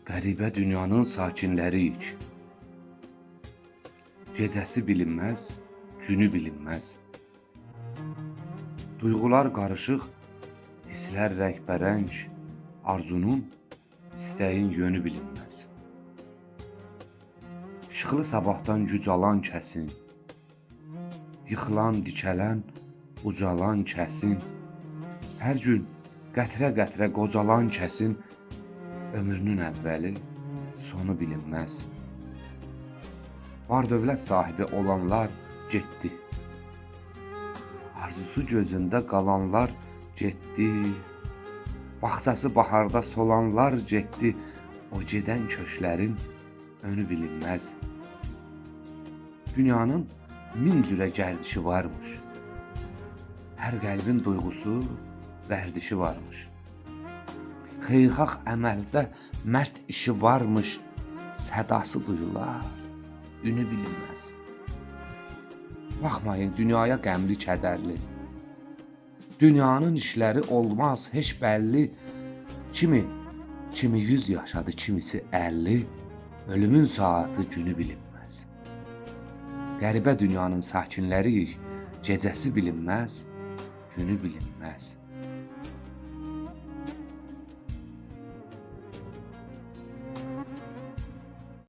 Qəribə dünyanın sakinləriyik. Gecəsi bilinməz, günü bilinməz. Duyğular qarışıq, hisslər rəngbərəng, arzunun, istəyin yönü bilinməz. İşıqlı sabahdan güc alan kəsin, yıxılan, dikələn, ucalan kəsin, hər gün qətrə-qətrə qocalan kəsin, ömrünün əvvəli, sonu bilinməz. Var dövlət sahibi olanlar getdi. Arzusu gözündə qalanlar getdi. Bağçası baharda solanlar getdi. O gedən köşklərin önü bilinməz. Dünyanın min cürə gərdişi varmış. Hər qəlbin duyğusu, vərdişi varmış. Xeyirxah əməldə mərd işi varmış. Sədası duyular, ünü bilinməz. Baxmayın dünyaya qəmli, kədərli. Dünyanın işləri olmaz heç bəlli. Kimi 100 yaşadı, kimisi 50. Ölümün saatı, günü bilinməz. Qəribə dünyanın sakinləriyik. Gecəsi bilinməz, günü bilinməz.